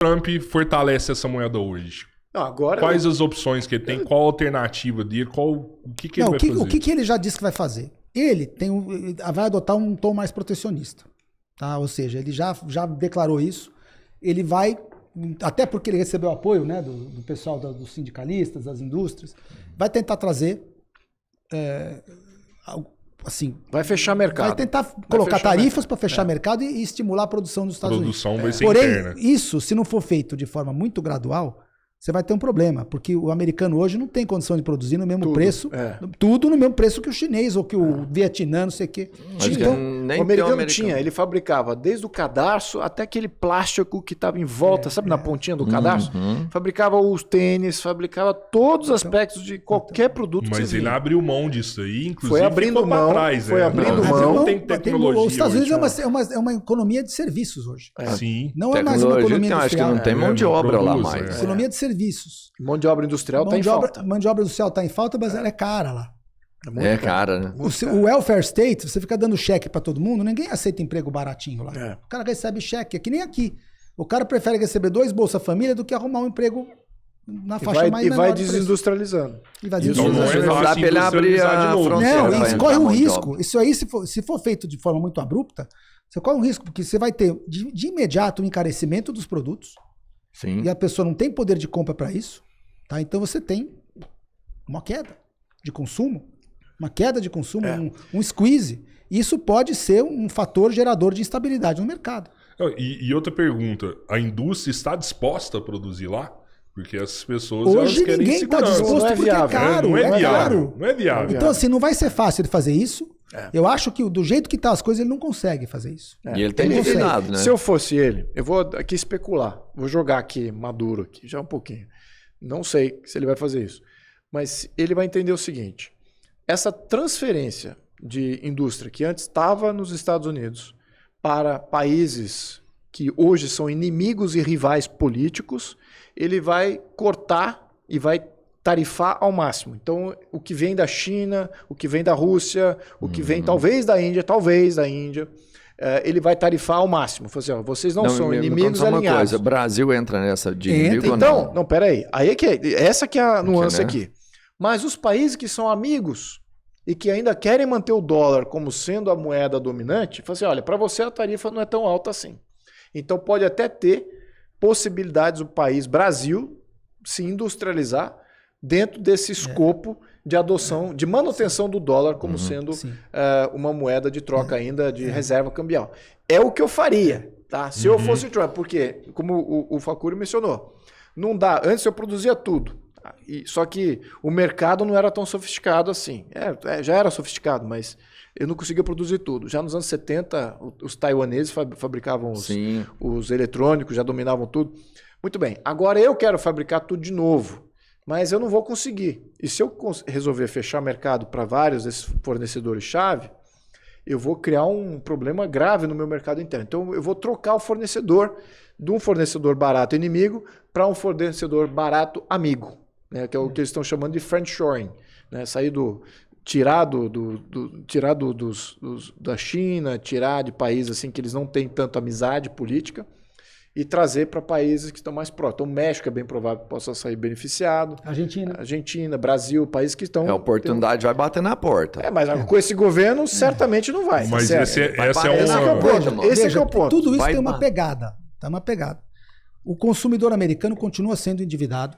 Trump fortalece essa moeda hoje? Não, agora Quais as opções que ele tem? Qual a alternativa dele? O que ele vai fazer? O que ele já disse que vai fazer? Ele vai adotar um tom mais protecionista. Tá? Ou seja, ele já declarou isso. Ele vai, até porque ele recebeu apoio, né, do pessoal dos sindicalistas, das indústrias, vai tentar trazer assim, vai fechar mercado. Vai tentar colocar tarifas para fechar mercado e estimular a produção dos Estados Unidos. Produção vai ser Porém, interna. isso, se não for feito de forma muito gradual, você vai ter um problema, porque o americano hoje não tem condição de produzir no mesmo preço, tudo no mesmo preço que o chinês ou que o vietnã, não sei o quê. Então, o americano tinha, ele fabricava desde o cadarço até aquele plástico que estava em volta, sabe, na pontinha do cadarço? Fabricava os tênis, fabricava todos os aspectos de qualquer produto que Mas você ele via. abriu mão disso aí, inclusive Foi abrindo mão, trás, foi abrindo mão. Não tem tecnologia. Os Estados Unidos hoje, é uma economia de serviços hoje. Sim. Não é mais uma economia acho que industrial. não tem mão de obra lá mais. Economia de serviços. Mão de obra industrial está em falta. Mão de obra industrial está em falta, mas ela é cara lá. É cara, né? O welfare state, você fica dando cheque para todo mundo, ninguém aceita emprego baratinho lá. O cara recebe cheque, é que nem aqui. O cara prefere receber 2 Bolsa Família do que arrumar um emprego na faixa mais menor. E vai desindustrializando. Então não é fácil ele abrir a fronteira. Não, isso corre um risco. Isso aí, se for feito de forma muito abrupta, você corre um risco, porque você vai ter de imediato um encarecimento dos produtos. Sim. E a pessoa não tem poder de compra para isso. Tá? Então você tem uma queda de consumo. Uma queda de consumo, um squeeze. Isso pode ser um fator gerador de instabilidade no mercado. E outra pergunta, a indústria está disposta a produzir lá? Porque essas pessoas hoje elas querem ninguém está segurança. disposto porque é caro. Não é viável. Caro. Não é viável. Então assim, não vai ser fácil ele fazer isso. Eu acho que do jeito que tá as coisas, ele não consegue fazer isso. E ele tem ensinado, né? Se eu fosse ele, eu vou aqui especular. Vou jogar aqui, maduro aqui, já um pouquinho. Não sei se ele vai fazer isso. Mas ele vai entender o seguinte. Essa transferência de indústria que antes estava nos Estados Unidos para países que hoje são inimigos e rivais políticos, ele vai cortar e vai tarifar ao máximo. Então, o que vem da China, o que vem da Rússia, o que vem talvez da Índia, ele vai tarifar ao máximo. Assim, ó, vocês não são inimigos alinhados. O Brasil entra nessa de inimigo ou não? Não, peraí. Aí essa que é a nuance aqui. Mas os países que são amigos e que ainda querem manter o dólar como sendo a moeda dominante, falam assim, olha, para você a tarifa não é tão alta assim. Então pode até ter possibilidades do país Brasil se industrializar dentro desse escopo de adoção, de manutenção do dólar como sendo uma moeda de troca ainda de reserva cambial. É o que eu faria, tá? Se eu fosse o Trump, porque, como o Facuri mencionou, não dá. Antes eu produzia tudo. Só que o mercado não era tão sofisticado assim. Já era sofisticado, mas eu não conseguia produzir tudo. Já nos anos 70, os taiwaneses fabricavam os eletrônicos, já dominavam tudo. Muito bem, agora eu quero fabricar tudo de novo, mas eu não vou conseguir. E se eu resolver fechar mercado para vários desses fornecedores-chave, eu vou criar um problema grave no meu mercado interno. Então eu vou trocar o fornecedor de um fornecedor barato inimigo para um fornecedor barato amigo, né? Que é o que eles estão chamando de friendshoring, né? Tirar da China, tirar de países assim que eles não têm tanto amizade política e trazer para países que estão mais próximos. Então, o México é bem provável que possa sair beneficiado. Argentina, Brasil, países que estão... A oportunidade vai bater na porta. Mas com esse governo, certamente não vai. Mas esse é o ponto. Tudo isso tem uma pegada. Tá uma pegada. O consumidor americano continua sendo endividado.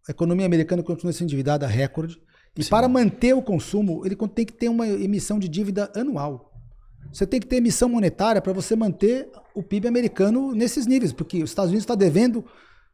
A economia americana continua sendo endividada a recorde. E para manter o consumo, ele tem que ter uma emissão de dívida anual. Você tem que ter emissão monetária para você manter o PIB americano nesses níveis, porque os Estados Unidos está devendo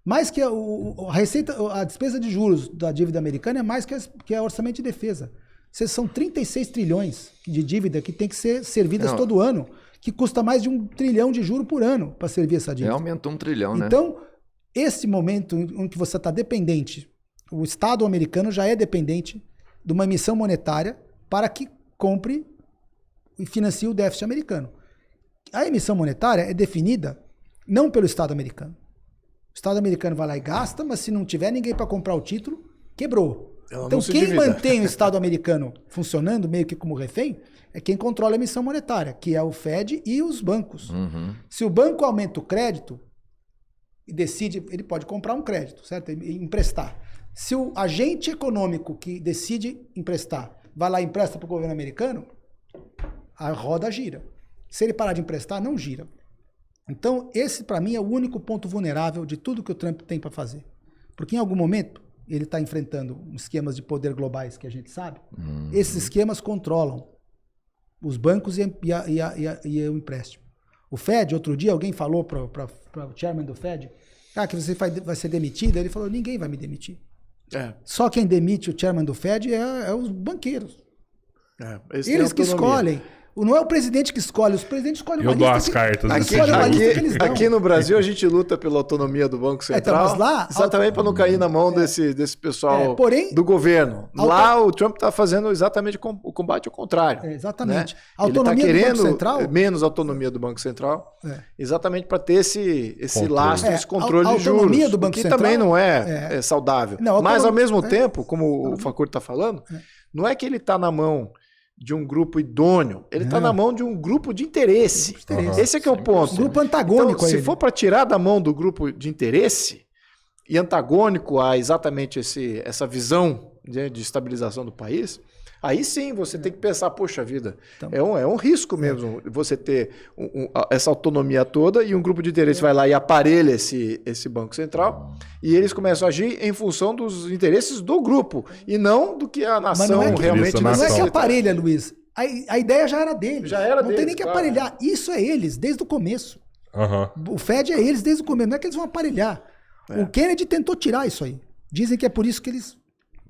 mais que a despesa de juros da dívida americana é mais que a orçamento de defesa. São 36 trilhões de dívida que tem que ser servidas todo ano, que custa mais de 1 trilhão de juros por ano para servir essa dívida. Aumentou 1 trilhão, né? Então, esse momento em que você está dependente, o Estado americano já é dependente de uma emissão monetária para que compre e financie o déficit americano. A emissão monetária é definida não pelo Estado americano. O Estado americano vai lá e gasta, mas se não tiver ninguém para comprar o título, quebrou. Então quem mantém o Estado americano funcionando meio que como refém é quem controla a emissão monetária, que é o Fed e os bancos. Se o banco aumenta o crédito, e decide, ele pode comprar um crédito, certo? E emprestar. Se o agente econômico que decide emprestar vai lá e empresta para o governo americano, a roda gira. Se ele parar de emprestar, não gira. Então, esse para mim é o único ponto vulnerável de tudo que o Trump tem para fazer. Porque em algum momento ele está enfrentando esquemas de poder globais que a gente sabe. Esses esquemas controlam os bancos e o empréstimo. O Fed, outro dia, alguém falou para o chairman do Fed, que você vai ser demitido. Ele falou, ninguém vai me demitir. Só quem demite o chairman do Fed é os banqueiros. Eles que escolhem. Não é o presidente que escolhe, os presidentes escolhem uma lista. Eu dou as cartas. Aqui no Brasil a gente luta pela autonomia do Banco Central, mas lá, exatamente para não cair na mão desse pessoal do governo. Lá o Trump está fazendo exatamente o combate ao contrário. Exatamente. Né? Autonomia Ele está do Banco Central, menos autonomia do Banco Central, exatamente para ter esse lastro, esse controle de autonomia juros, do Banco que Central, também não é saudável. Não, mas ao mesmo tempo, como o Facur está falando, não é que ele está na mão de um grupo idôneo, ele está na mão de um grupo de interesse. Esse é que é o ponto. Um grupo antagônico. Então, se for para tirar da mão do grupo de interesse e antagônico a exatamente essa visão de estabilização do país, aí sim você tem que pensar, poxa vida, então, é um risco mesmo você ter essa autonomia toda e um grupo de interesse vai lá e aparelha esse Banco Central e eles começam a agir em função dos interesses do grupo e não do que a nação realmente necessita. Mas não é que aparelha, Luiz. A ideia já era deles. Não tem nem que aparelhar. Isso é eles, desde o começo. O Fed é eles desde o começo. Não é que eles vão aparelhar. O Kennedy tentou tirar isso aí. Dizem que é por isso que eles...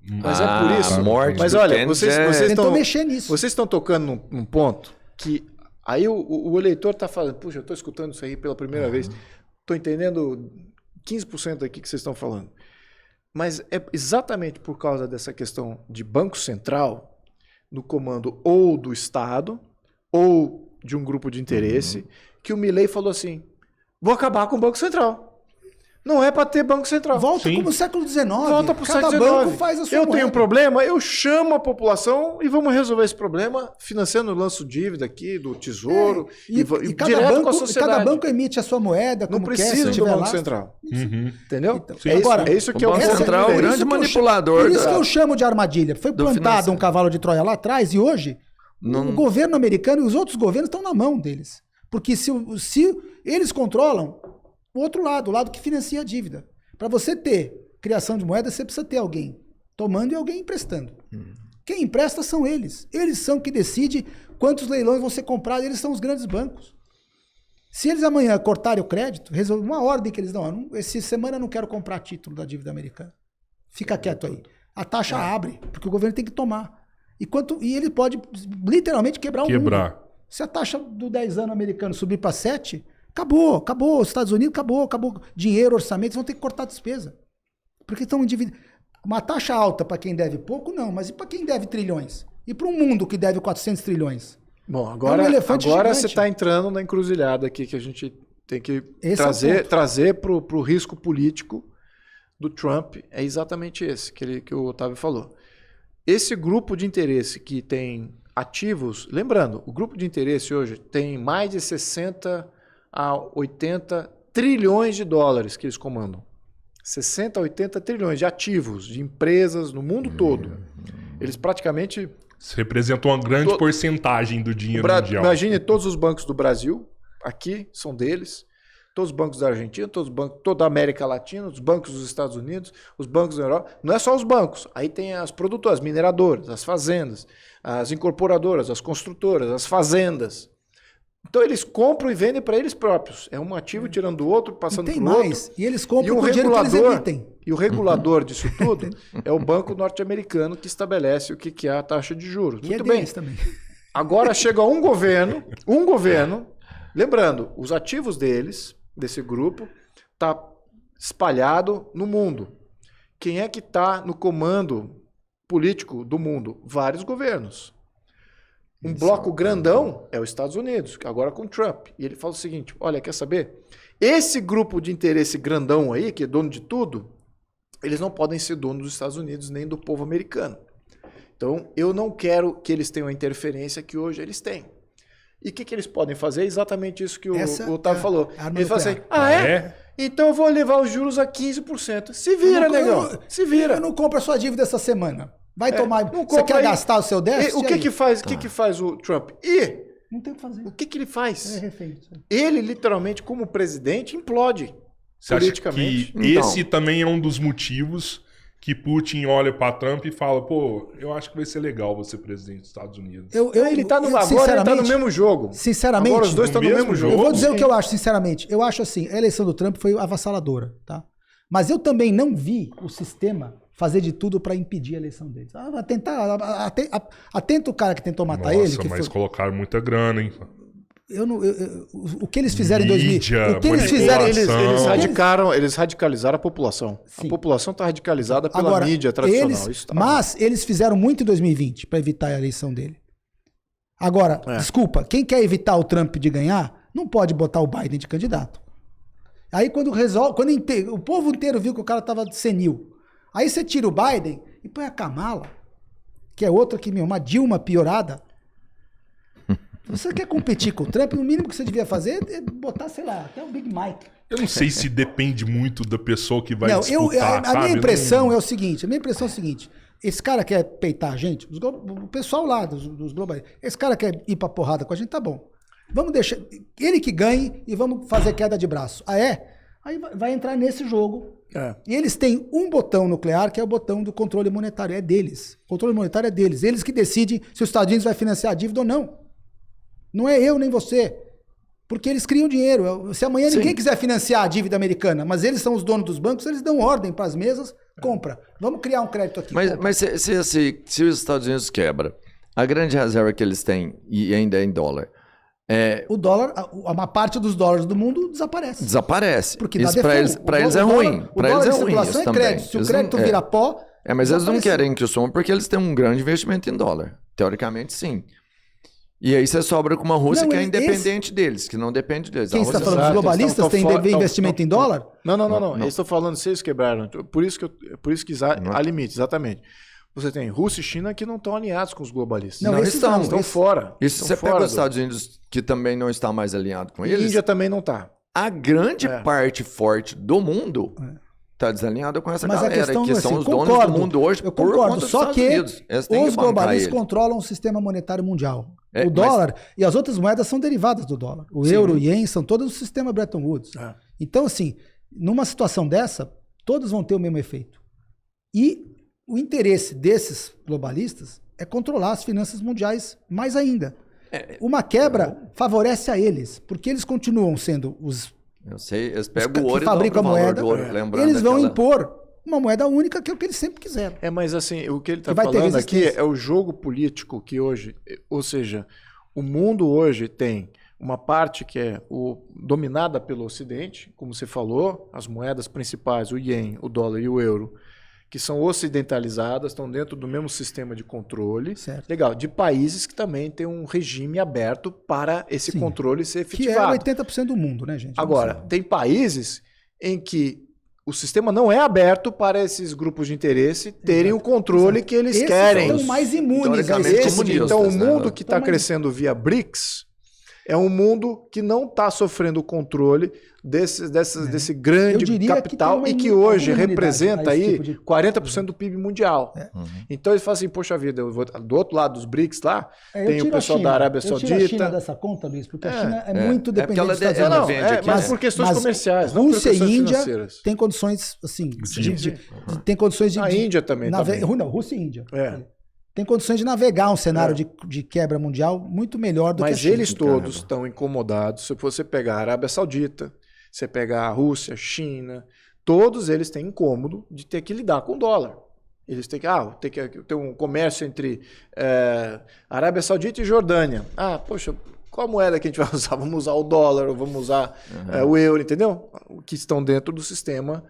Mas é por isso. Mas olha, vocês tentou mexer nisso. Vocês estão tocando num ponto que aí o eleitor está falando, puxa, eu estou escutando isso aí pela primeira vez, estou entendendo 15% aqui que vocês estão falando. Mas é exatamente por causa dessa questão de Banco Central no comando ou do Estado ou de um grupo de interesse que o Milei falou assim, vou acabar com o Banco Central. Não é para ter Banco Central. Volta como o século XIX. Volta para o século XIX. Cada banco faz a sua moeda. Tenho um problema, eu chamo a população e vamos resolver esse problema financiando o lance de dívida aqui do Tesouro e direto com a sociedade. Cada banco emite a sua moeda como não precisa do Banco Central. Entendeu? Então, agora, é isso que é o Banco Central é o grande manipulador. Por isso que eu chamo de armadilha. Foi plantado um cavalo de Troia lá atrás e hoje o governo americano e os outros governos estão na mão deles. Porque se eles controlam o outro lado, o lado que financia a dívida. Para você ter criação de moeda, você precisa ter alguém tomando e alguém emprestando. Quem empresta são eles. Eles são que decidem quantos leilões vão ser comprados, eles são os grandes bancos. Se eles amanhã cortarem o crédito, resolver uma ordem que eles dão, essa semana eu não quero comprar título da dívida americana. Fica quieto aí. A taxa abre, porque o governo tem que tomar. E ele pode literalmente quebrar o mundo. Se a taxa do 10 anos americano subir para 7... Acabou. Os Estados Unidos acabou. Dinheiro, orçamento, vão ter que cortar a despesa. Porque estão endividados. Uma taxa alta para quem deve pouco, não. Mas e para quem deve trilhões? E para um mundo que deve 400 trilhões? Bom, agora você está entrando na encruzilhada aqui que a gente tem que trazer para o risco político do Trump. É exatamente esse que o Otávio falou. Esse grupo de interesse que tem ativos... Lembrando, o grupo de interesse hoje tem mais de 60... a 80 trilhões de dólares que eles comandam. 60 a 80 trilhões de ativos, de empresas no mundo todo. Eles praticamente... Isso representa uma grande porcentagem do dinheiro mundial. Imagine todos os bancos do Brasil, aqui são deles, todos os bancos da Argentina, toda a América Latina, os bancos dos Estados Unidos, os bancos da Europa. Não é só os bancos, aí tem as produtoras, as mineradoras, as fazendas, as incorporadoras, as construtoras, as fazendas. Então eles compram e vendem para eles próprios. É um ativo tirando do outro, passando para o outro. Tem mais. E eles compram com o dinheiro que eles emitem. E o regulador disso tudo é o banco norte-americano que estabelece o que é a taxa de juros. Muito bem. Também. Agora chega um governo, lembrando, os ativos desse grupo, está espalhado no mundo. Quem é que está no comando político do mundo? Vários governos. Um bloco grandão é os Estados Unidos, agora com Trump. E ele fala o seguinte, olha, quer saber? Esse grupo de interesse grandão aí, que é dono de tudo, eles não podem ser donos dos Estados Unidos nem do povo americano. Então, eu não quero que eles tenham a interferência que hoje eles têm. E o que eles podem fazer? É exatamente isso que o Otávio falou. Ele fala assim, Então eu vou levar os juros a 15%. Se vira, negão. Se vira. Eu não compro a sua dívida essa semana. Vai tomar. Você quer gastar o seu déficit? O que faz o Trump? Não tem o que fazer. O que ele faz? É refém. Ele, literalmente, como presidente, implode. Você politicamente. Acha que esse também é um dos motivos que Putin olha para Trump e fala, pô, eu acho que vai ser legal você presidente dos Estados Unidos. Agora ele tá no mesmo jogo. Sinceramente. Agora os dois estão no mesmo jogo. Eu vou dizer o que eu acho, sinceramente. Eu acho assim, a eleição do Trump foi avassaladora, tá? Mas eu também não vi o sistema fazer de tudo para impedir a eleição deles. Atenta o cara que tentou matar ele. Nossa, mas colocaram muita grana, hein? O que eles fizeram em 2000... O que eles fizeram... Eles radicalizaram a população. Sim. A população está radicalizada pela mídia tradicional. Mas eles fizeram muito em 2020 para evitar a eleição dele. Agora, desculpa, quem quer evitar o Trump de ganhar, não pode botar o Biden de candidato. Aí quando o povo inteiro viu que o cara estava senil, aí você tira o Biden e põe a Kamala, que é outra que, uma Dilma piorada. Você quer competir com o Trump, o mínimo que você devia fazer é botar, sei lá, até o Big Mike. Eu não sei se depende muito da pessoa que vai disputar, a minha impressão é o seguinte, esse cara quer peitar a gente, o pessoal lá dos globais, esse cara quer ir pra porrada com a gente, tá bom. Vamos deixar ele que ganhe e vamos fazer queda de braço. Aí vai entrar nesse jogo. E eles têm um botão nuclear, que é o botão do controle monetário, é deles. O controle monetário é deles. Eles que decidem se os Estados Unidos vai financiar a dívida ou não. Não é eu nem você. Porque eles criam dinheiro. Se amanhã ninguém quiser financiar a dívida americana, mas eles são os donos dos bancos, eles dão ordem para as mesas, compra. Vamos criar um crédito aqui. Mas se os Estados Unidos quebra, a grande reserva que eles têm, e ainda é em dólar... O dólar, uma parte dos dólares do mundo desaparece. Porque isso para eles é ruim. Para eles é ruim isso é crédito. Se o crédito virar pó... mas eles não querem que o som, porque eles têm um grande investimento em dólar. Teoricamente, sim. E aí você sobra com uma Rússia que é independente deles, que não depende deles. Quem está falando dos globalistas tem investimento em dólar? Não. Eles estão falando se eles quebraram. Por isso que há limite, exatamente. Você tem Rússia e China que não estão alinhados com os globalistas. Não, eles estão fora. E se você pega os Estados Unidos, que também não está mais alinhado com eles... E Índia também não está. A grande parte forte do mundo está desalinhada com essa galera, que são os donos do mundo hoje por conta dos Estados Unidos. Os globalistas controlam o sistema monetário mundial. O dólar e as outras moedas são derivadas do dólar. O euro, o ien, são todos do sistema Bretton Woods. Então, assim, numa situação dessa, todos vão ter o mesmo efeito. E o interesse desses globalistas é controlar as finanças mundiais mais ainda. Uma quebra favorece a eles, porque eles continuam sendo os... Eu sei, eles pegam o ouro que fabricam a moeda, eles vão impor uma moeda única, que é o que eles sempre quiseram. Mas assim, o que ele está falando aqui é o jogo político que hoje... Ou seja, o mundo hoje tem uma parte que é dominada pelo Ocidente, como você falou, as moedas principais, o ien, o dólar e o euro, que são ocidentalizadas, estão dentro do mesmo sistema de controle. Certo. Legal. De países que também têm um regime aberto para esse controle ser efetivado. Que é 80% do mundo, né, gente? Agora, tem países em que o sistema não é aberto para esses grupos de interesse terem o controle que eles querem. Esses são mais imunes. Então, o mundo que está crescendo via BRICS é um mundo que não está sofrendo o controle desse grande capital e que hoje representa aí 40% do PIB mundial. Então eles falam assim, poxa vida, do outro lado dos BRICS lá, tem o pessoal da Arábia Saudita. Eu tiro a China dessa conta, Luiz, porque a China é muito dependente dos Estados Unidos. Mas por questões comerciais, não Rússia por questões e Índia financeiras. Tem condições, assim, tem condições de... A Índia também. Não, Rússia e Índia. Tem condições de navegar um cenário de quebra mundial muito melhor do que a China. Mas eles todos estão incomodados. Se você pegar a Arábia Saudita, você pegar a Rússia, China, todos eles têm incômodo de ter que lidar com o dólar. Eles têm que ter um comércio entre Arábia Saudita e Jordânia. Poxa, qual moeda que a gente vai usar? Vamos usar o dólar ou vamos usar o euro, entendeu? Que estão dentro do sistema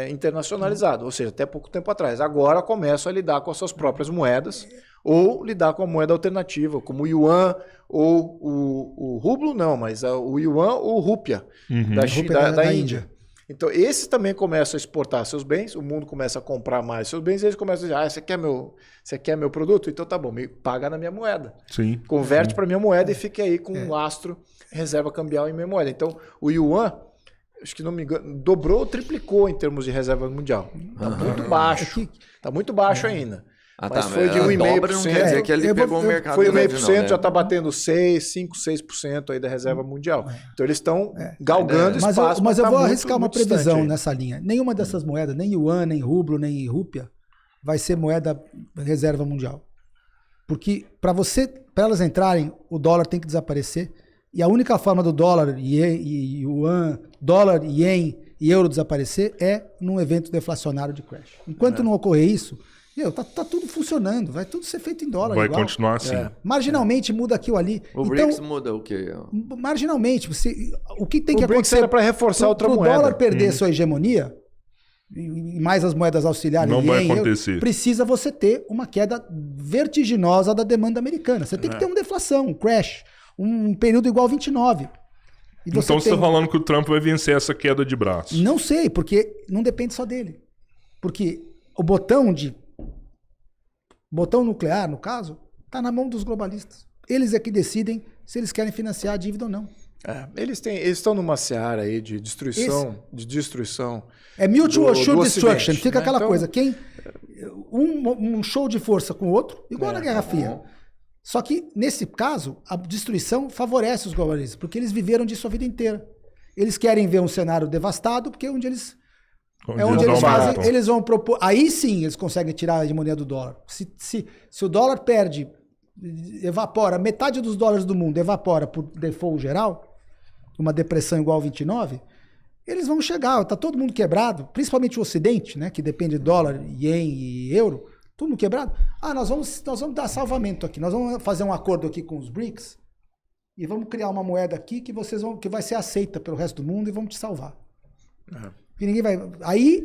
internacionalizado, ou seja, até pouco tempo atrás. Agora começam a lidar com as suas próprias moedas ou lidar com a moeda alternativa, como o yuan ou o rublo, não, mas o yuan ou o rúpia da Índia. Então, esses também começam a exportar seus bens, o mundo começa a comprar mais seus bens, e eles começam a dizer, você quer meu produto? Então tá bom, me paga na minha moeda. Sim. Converte para minha moeda e fique aí com um lastro, reserva cambial em minha moeda. Então, o yuan acho que não me engano, dobrou ou triplicou em termos de reserva mundial. Está muito baixo. Está muito baixo ainda. Mas foi de 1,5%. Quer dizer que ele pegou o mercado. Foi 1,5%, já está batendo 6% aí da reserva mundial. Então eles estão galgando espaço. Mas eu vou arriscar uma previsão nessa linha. Nenhuma dessas moedas, nem yuan, nem rublo, nem rúpia, vai ser moeda reserva mundial. Porque para elas entrarem, o dólar tem que desaparecer. E a única forma do dólar e yuan, dólar, ien e euro desaparecer é num evento deflacionário de crash. Enquanto não ocorrer isso, tá tudo funcionando, vai tudo ser feito em dólar. Vai continuar assim. Marginalmente muda aqui ou ali. O BRICS muda o quê? Marginalmente. O que tem que acontecer? Era para reforçar outra moeda. Para o dólar perder sua hegemonia, e mais as moedas auxiliares, não vai acontecer. Precisa você ter uma queda vertiginosa da demanda americana. Você tem que ter uma deflação, um crash. Um período igual a 29. Então você está falando que o Trump vai vencer essa queda de braço? Não sei, porque não depende só dele. Porque o botão nuclear, no caso, está na mão dos globalistas. Eles é que decidem se eles querem financiar a dívida ou não. Eles estão numa seara aí de destruição. É mutual assured destruction. Fica aquela coisa. Um show de força com o outro, igual na Guerra Fria. Só que, nesse caso, a destruição favorece os globalistas, porque eles viveram disso a vida inteira. Eles querem ver um cenário devastado, porque onde eles fazem, eles vão propor. Aí sim eles conseguem tirar a hegemonia do dólar. Se o dólar perde, evapora, metade dos dólares do mundo evapora por default geral, uma depressão igual a 29, eles vão chegar, está todo mundo quebrado, principalmente o Ocidente, né, que depende de dólar, ien e euro. Todo mundo quebrado? Nós vamos dar salvamento aqui. Nós vamos fazer um acordo aqui com os BRICS e vamos criar uma moeda aqui que vai ser aceita pelo resto do mundo e vamos te salvar. E ninguém vai. Aí